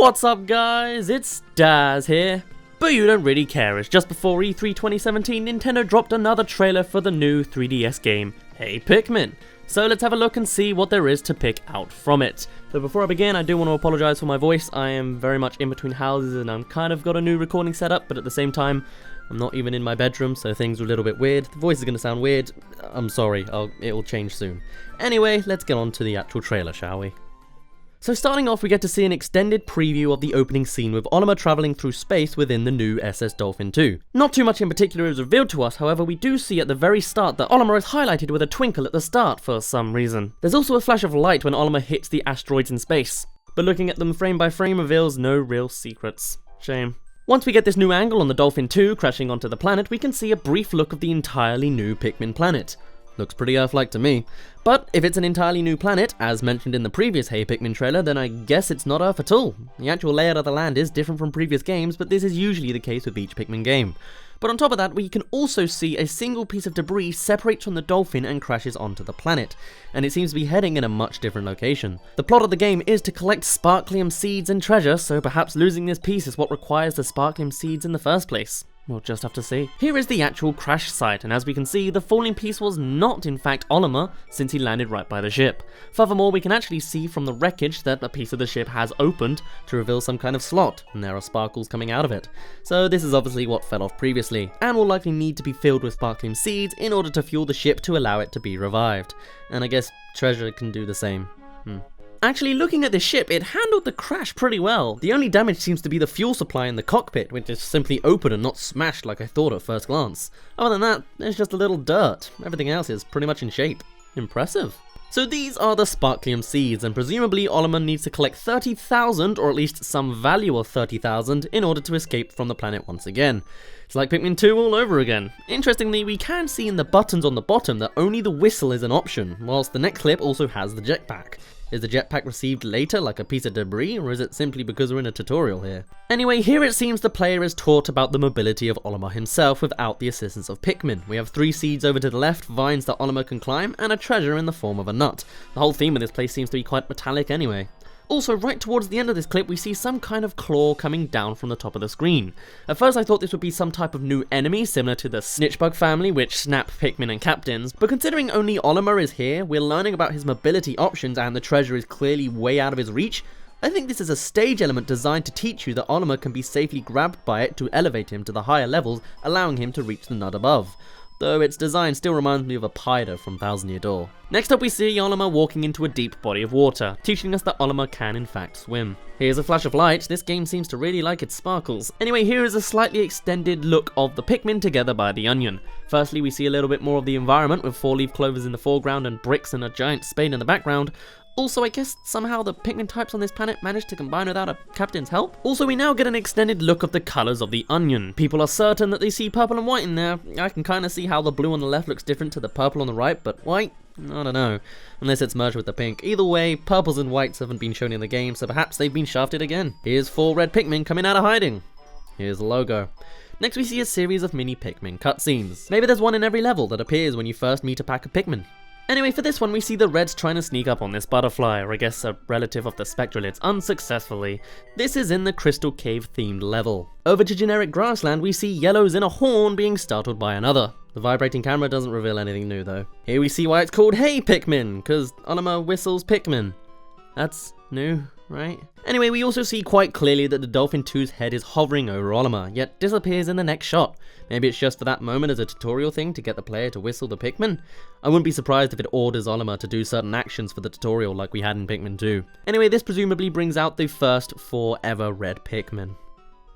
What's up guys, it's Daz here. But you don't really care, as just before E3 2017 Nintendo dropped another trailer for the new 3DS game, Hey Pikmin. So let's have a look and see what there is to pick out from it. So before I begin, I do want to apologise for my voice. I am very much in between houses and I'm kind of got a new recording setup, but at the same time, I'm not even in my bedroom, so things are a little bit weird. The voice is going to sound weird. I'm sorry, it will change soon. Anyway, let's get on to the actual trailer, shall we? So starting off, we get to see an extended preview of the opening scene with Olimar travelling through space within the new SS Dolphin 2. Not too much in particular is revealed to us, however we do see at the very start that Olimar is highlighted with a twinkle at the start for some reason. There's also a flash of light when Olimar hits the asteroids in space, but looking at them frame by frame reveals no real secrets. Shame. Once we get this new angle on the Dolphin 2 crashing onto the planet, we can see a brief look of the entirely new Pikmin planet. Looks pretty Earth-like to me. But if it's an entirely new planet, as mentioned in the previous Hey Pikmin trailer, then I guess it's not Earth at all. The actual layout of the land is different from previous games, but this is usually the case with each Pikmin game. But on top of that, we can also see a single piece of debris separates from the dolphin and crashes onto the planet, and it seems to be heading in a much different location. The plot of the game is to collect Sparklium seeds and treasure, so perhaps losing this piece is what requires the Sparklium seeds in the first place. We'll just have to see. Here is the actual crash site, and as we can see, the falling piece was not in fact Olimar, since he landed right by the ship. Furthermore, we can actually see from the wreckage that a piece of the ship has opened to reveal some kind of slot, and there are sparkles coming out of it. So this is obviously what fell off previously, and will likely need to be filled with Sparklium seeds in order to fuel the ship to allow it to be revived. And I guess treasure can do the same. Actually, looking at this ship, it handled the crash pretty well. The only damage seems to be the fuel supply in the cockpit, which is simply open and not smashed like I thought at first glance. Other than that, there's just a little dirt. Everything else is pretty much in shape. Impressive. So these are the Sparklium seeds, and presumably Olimar needs to collect 30,000, or at least some value of 30,000, in order to escape from the planet once again. It's like Pikmin 2 all over again. Interestingly, we can see in the buttons on the bottom that only the whistle is an option, whilst the next clip also has the jetpack. Is the jetpack received later like a piece of debris, or is it simply because we're in a tutorial here? Anyway, here it seems the player is taught about the mobility of Olimar himself without the assistance of Pikmin. We have 3 seeds over to the left, vines that Olimar can climb, and a treasure in the form of a nut. The whole theme of this place seems to be quite metallic anyway. Also, right towards the end of this clip, we see some kind of claw coming down from the top of the screen. At first I thought this would be some type of new enemy, similar to the Snitchbug family, which snap Pikmin and captains, but considering only Olimar is here, we're learning about his mobility options and the treasure is clearly way out of his reach. I think this is a stage element designed to teach you that Olimar can be safely grabbed by it to elevate him to the higher levels, allowing him to reach the nut above. Though its design still reminds me of a Pyder from Thousand Year Door. Next up we see Olimar walking into a deep body of water, teaching us that Olimar can in fact swim. Here's a flash of light. This game seems to really like its sparkles. Anyway, here is a slightly extended look of the Pikmin together by the onion. Firstly, we see a little bit more of the environment with 4 leaf clovers in the foreground and bricks and a giant spade in the background. Also, I guess somehow the Pikmin types on this planet managed to combine without a captain's help. Also, we now get an extended look of the colours of the onion. People are certain that they see purple and white in there. I can kind of see how the blue on the left looks different to the purple on the right, but white? I don't know. Unless it's merged with the pink. Either way, purples and whites haven't been shown in the game, so perhaps they've been shafted again. Here's 4 red Pikmin coming out of hiding. Here's the logo. Next we see a series of mini Pikmin cutscenes. Maybe there's one in every level that appears when you first meet a pack of Pikmin. Anyway, for this one we see the reds trying to sneak up on this butterfly, or I guess a relative of the Spectralids, unsuccessfully. This is in the Crystal Cave themed level. Over to generic grassland we see yellows in a horn being startled by another. The vibrating camera doesn't reveal anything new though. Here we see why it's called Hey Pikmin, cause Olimar whistles Pikmin. That's new, right? Anyway, we also see quite clearly that the Dolphin 2's head is hovering over Olimar, yet disappears in the next shot. Maybe it's just for that moment as a tutorial thing to get the player to whistle the Pikmin? I wouldn't be surprised if it orders Olimar to do certain actions for the tutorial like we had in Pikmin 2. Anyway, this presumably brings out the first 4 ever red Pikmin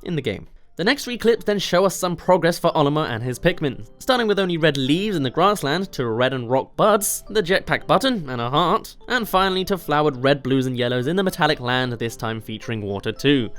in the game. The next 3 clips then show us some progress for Olimar and his Pikmin, starting with only red leaves in the grassland, to red and rock buds, the jetpack button and a heart, and finally to flowered red, blues and yellows in the metallic land, this time featuring water too.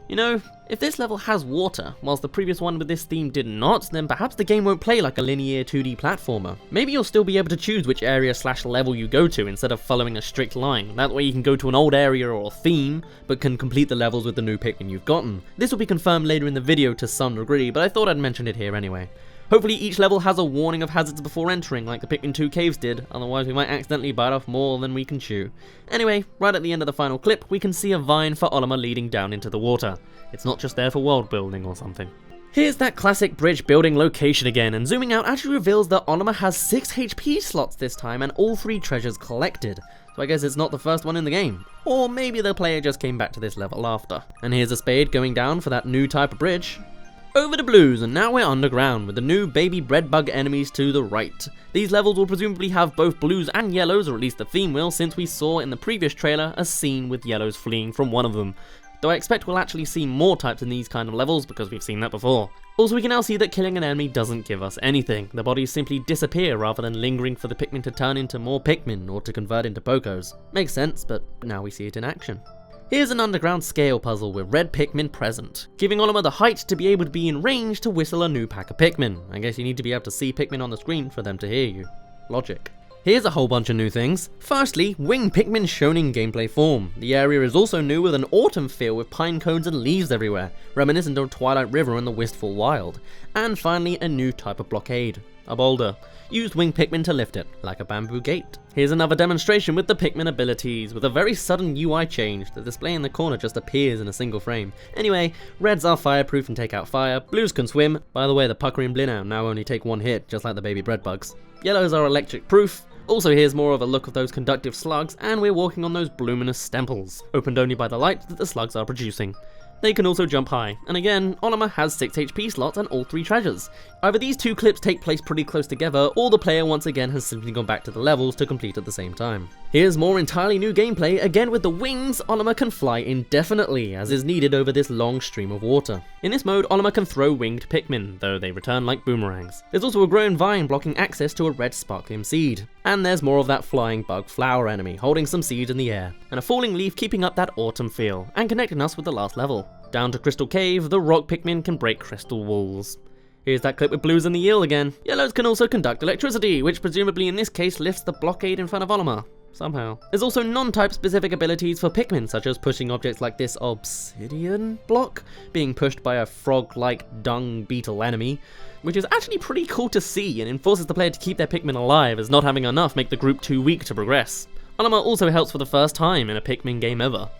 You know, if this level has water, whilst the previous one with this theme did not, then perhaps the game won't play like a linear 2D platformer. Maybe you'll still be able to choose which area/level you go to instead of following a strict line. That way you can go to an old area or theme, but can complete the levels with the new Pikmin you've gotten. This will be confirmed later in the video to some degree, but I thought I'd mention it here anyway. Hopefully each level has a warning of hazards before entering, like the Pikmin 2 caves did, otherwise we might accidentally bite off more than we can chew. Anyway, right at the end of the final clip, we can see a vine for Olimar leading down into the water. It's not just there for world building or something. Here's that classic bridge building location again, and zooming out actually reveals that Olimar has 6 HP slots this time and all 3 treasures collected. So I guess it's not the first one in the game. Or maybe the player just came back to this level after. And here's a spade going down for that new type of bridge. Over to blues, and now we're underground with the new baby bread bug enemies to the right. These levels will presumably have both blues and yellows, or at least the theme will, since we saw in the previous trailer a scene with yellows fleeing from one of them. Though I expect we'll actually see more types in these kind of levels because we've seen that before. Also, we can now see that killing an enemy doesn't give us anything. The bodies simply disappear rather than lingering for the Pikmin to turn into more Pikmin or to convert into Pokos. Makes sense, but now we see it in action. Here's an underground scale puzzle with red Pikmin present, giving Olimar the height to be able to be in range to whistle a new pack of Pikmin. I guess you need to be able to see Pikmin on the screen for them to hear you. Logic. Here's a whole bunch of new things. Firstly, wing Pikmin shown in gameplay form. The area is also new with an autumn feel with pine cones and leaves everywhere, reminiscent of Twilight River and the Wistful Wild. And finally, a new type of blockade, a boulder. Used wing Pikmin to lift it, like a bamboo gate. Here's another demonstration with the Pikmin abilities, with a very sudden UI change. The display in the corner just appears in a single frame. Anyway, reds are fireproof and take out fire, blues can swim. By the way, the Pucker and Blinow now only take 1 hit, just like the baby bread bugs. Yellows are electric proof. Also, here's more of a look of those conductive slugs, and we're walking on those bluminous stemples, opened only by the light that the slugs are producing. They can also jump high, and again, Olimar has 6 HP slots and all 3 treasures. Either these 2 clips take place pretty close together, or the player once again has simply gone back to the levels to complete at the same time. Here's more entirely new gameplay. Again with the wings, Olimar can fly indefinitely, as is needed over this long stream of water. In this mode, Olimar can throw winged Pikmin, though they return like boomerangs. There's also a growing vine blocking access to a red sparklium seed. And there's more of that flying bug flower enemy, holding some seeds in the air, and a falling leaf keeping up that autumn feel, and connecting us with the last level. Down to Crystal Cave, the rock Pikmin can break crystal walls. Here's that clip with blues and the eel again. Yellows can also conduct electricity, which presumably in this case lifts the blockade in front of Olimar. Somehow. There's also non-type specific abilities for Pikmin, such as pushing objects like this obsidian block, being pushed by a frog-like dung beetle enemy, which is actually pretty cool to see and enforces the player to keep their Pikmin alive, as not having enough make the group too weak to progress. Olimar also helps for the first time in a Pikmin game ever.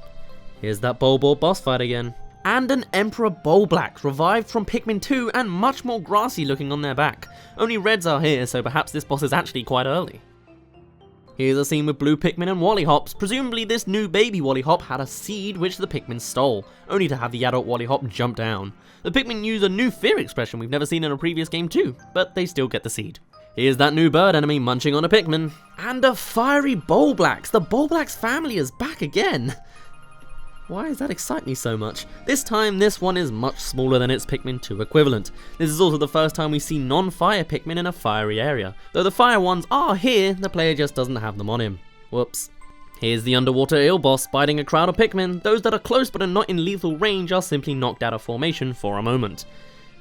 Here's that Bulbor boss fight again. And an Emperor Bulblax, revived from Pikmin 2 and much more grassy looking on their back. Only reds are here, so perhaps this boss is actually quite early. Here's a scene with blue Pikmin and Wollyhops. Presumably this new baby Wollyhop had a seed which the Pikmin stole, only to have the adult Wollyhop jump down. The Pikmin use a new fear expression we've never seen in a previous game too, but they still get the seed. Here's that new bird enemy munching on a Pikmin. And a fiery Bulblax! The Bulblax family is back again! Why does that excite me so much? This time, this one is much smaller than its Pikmin 2 equivalent. This is also the first time we see non-fire Pikmin in a fiery area. Though the fire ones are here, the player just doesn't have them on him. Whoops. Here's the underwater eel boss biting a crowd of Pikmin. Those that are close but are not in lethal range are simply knocked out of formation for a moment.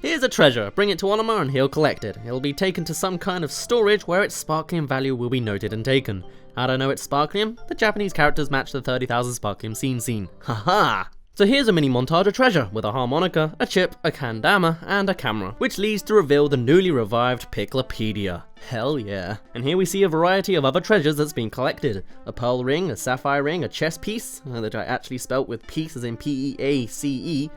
Here's a treasure, bring it to Olimar and he'll collect it. It'll be taken to some kind of storage where its sparklium value will be noted and taken. How do I know it's sparklium? The Japanese characters match the 30,000 sparklium scene. Haha! So here's a mini montage of treasure, with a harmonica, a chip, a kendama, and a camera, which leads to reveal the newly revived Piklopedia. Hell yeah. And here we see a variety of other treasures that's been collected. A pearl ring, a sapphire ring, a chess piece, that I actually spelt with piece as in P-E-A-C-E,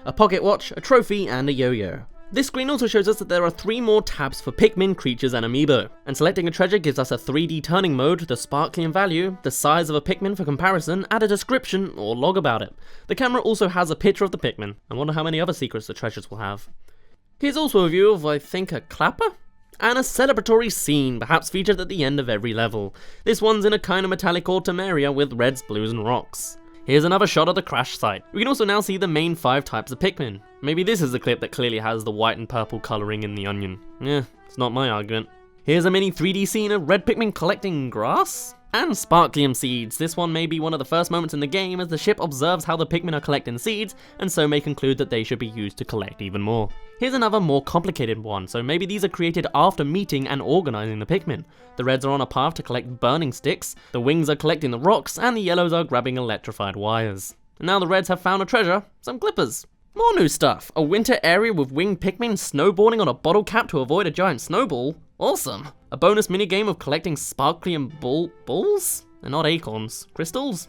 a pocket watch, a trophy, and a yo-yo. This screen also shows us that there are 3 more tabs for Pikmin, creatures, and Amiibo. And selecting a treasure gives us a 3D turning mode, the sparklium value, the size of a Pikmin for comparison, and a description or log about it. The camera also has a picture of the Pikmin. I wonder how many other secrets the treasures will have. Here's also a view of, I think, a clapper? And a celebratory scene, perhaps featured at the end of every level. This one's in a kind of metallic autumn area with reds, blues, and rocks. Here's another shot of the crash site. We can also now see the main 5 types of Pikmin. Maybe this is the clip that clearly has the white and purple colouring in the onion. It's not my argument. Here's a mini 3D scene of red Pikmin collecting grass? And sparklium seeds. This one may be one of the first moments in the game as the ship observes how the Pikmin are collecting seeds, and so may conclude that they should be used to collect even more. Here's another more complicated one, so maybe these are created after meeting and organising the Pikmin. The reds are on a path to collect burning sticks, the wings are collecting the rocks, and the yellows are grabbing electrified wires. And now the reds have found a treasure, some clippers. More new stuff. A winter area with winged Pikmin snowboarding on a bottle cap to avoid a giant snowball. Awesome. A bonus minigame of collecting sparkly and balls? They're not acorns. Crystals?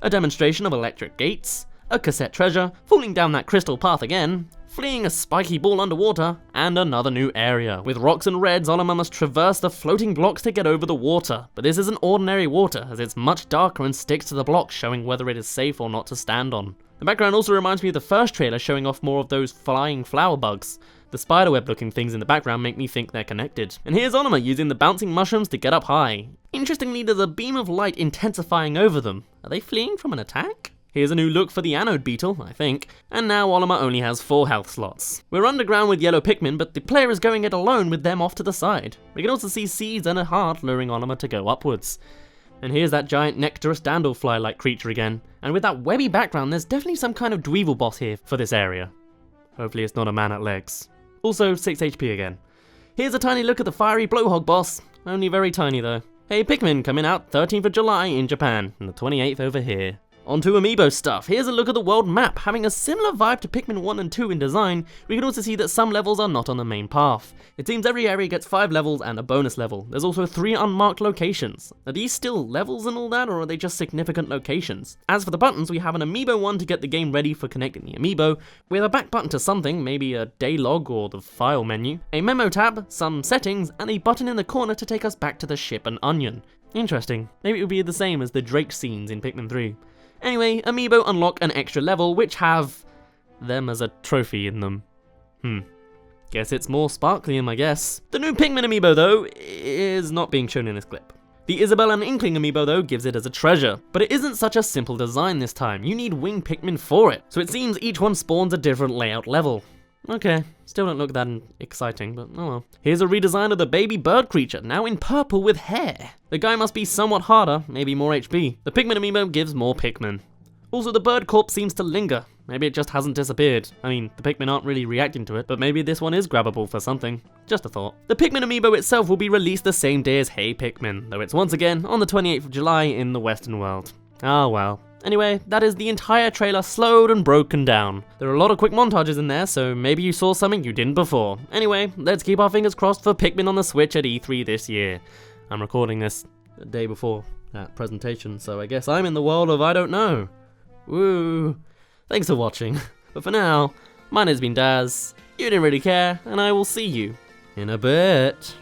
A demonstration of electric gates. A cassette treasure, falling down that crystal path again, fleeing a spiky ball underwater, and another new area. With rocks and reds, Olimar must traverse the floating blocks to get over the water. But this isn't ordinary water, as it's much darker and sticks to the blocks, showing whether it is safe or not to stand on. The background also reminds me of the first trailer, showing off more of those flying flower bugs. The spiderweb looking things in the background make me think they're connected. And here's Olimar using the bouncing mushrooms to get up high. Interestingly, there's a beam of light intensifying over them. Are they fleeing from an attack? Here's a new look for the anode beetle, I think, and now Olimar only has 4 health slots. We're underground with yellow Pikmin, but the player is going it alone with them off to the side. We can also see seeds and a heart luring Olimar to go upwards. And here's that giant nectarous dandlefly-like creature again, and with that webby background there's definitely some kind of dweevil boss here for this area. Hopefully it's not a man at legs. Also 6 HP again. Here's a tiny look at the fiery blowhog boss, only very tiny though. Hey Pikmin coming out 13th of July in Japan, and the 28th over here. On to Amiibo stuff. Here's a look at the world map. Having a similar vibe to Pikmin 1 and 2 in design, we can also see that some levels are not on the main path. It seems every area gets 5 levels and a bonus level. There's also 3 unmarked locations. Are these still levels and all that, or are they just significant locations? As for the buttons, we have an Amiibo one to get the game ready for connecting the Amiibo, with a back button to something, maybe a day log or the file menu, a memo tab, some settings, and a button in the corner to take us back to the ship and onion. Interesting. Maybe it would be the same as the Drake scenes in Pikmin 3. Anyway, Amiibo unlock an extra level, which have them as a trophy in them. Guess it's more sparklium, I guess. The new Pikmin Amiibo, though, is not being shown in this clip. The Isabelle and Inkling Amiibo, though, gives it as a treasure. But it isn't such a simple design this time. You need winged Pikmin for it. So it seems each one spawns a different layout level. Okay, still don't look that exciting, but oh well. Here's a redesign of the baby bird creature, now in purple with hair. The guy must be somewhat harder, maybe more HP. The Pikmin Amiibo gives more Pikmin. Also, the bird corpse seems to linger. Maybe it just hasn't disappeared. I mean, the Pikmin aren't really reacting to it, but maybe this one is grabbable for something. Just a thought. The Pikmin Amiibo itself will be released the same day as Hey Pikmin, though it's once again on the 28th of July in the Western world. Ah well. Anyway, that is the entire trailer slowed and broken down. There are a lot of quick montages in there, so maybe you saw something you didn't before. Anyway, let's keep our fingers crossed for Pikmin on the Switch at E3 this year. I'm recording this the day before that presentation, so I guess I'm in the world of I don't know. Woo! Thanks for watching. But for now, mine has been Daz, you didn't really care, and I will see you in a bit.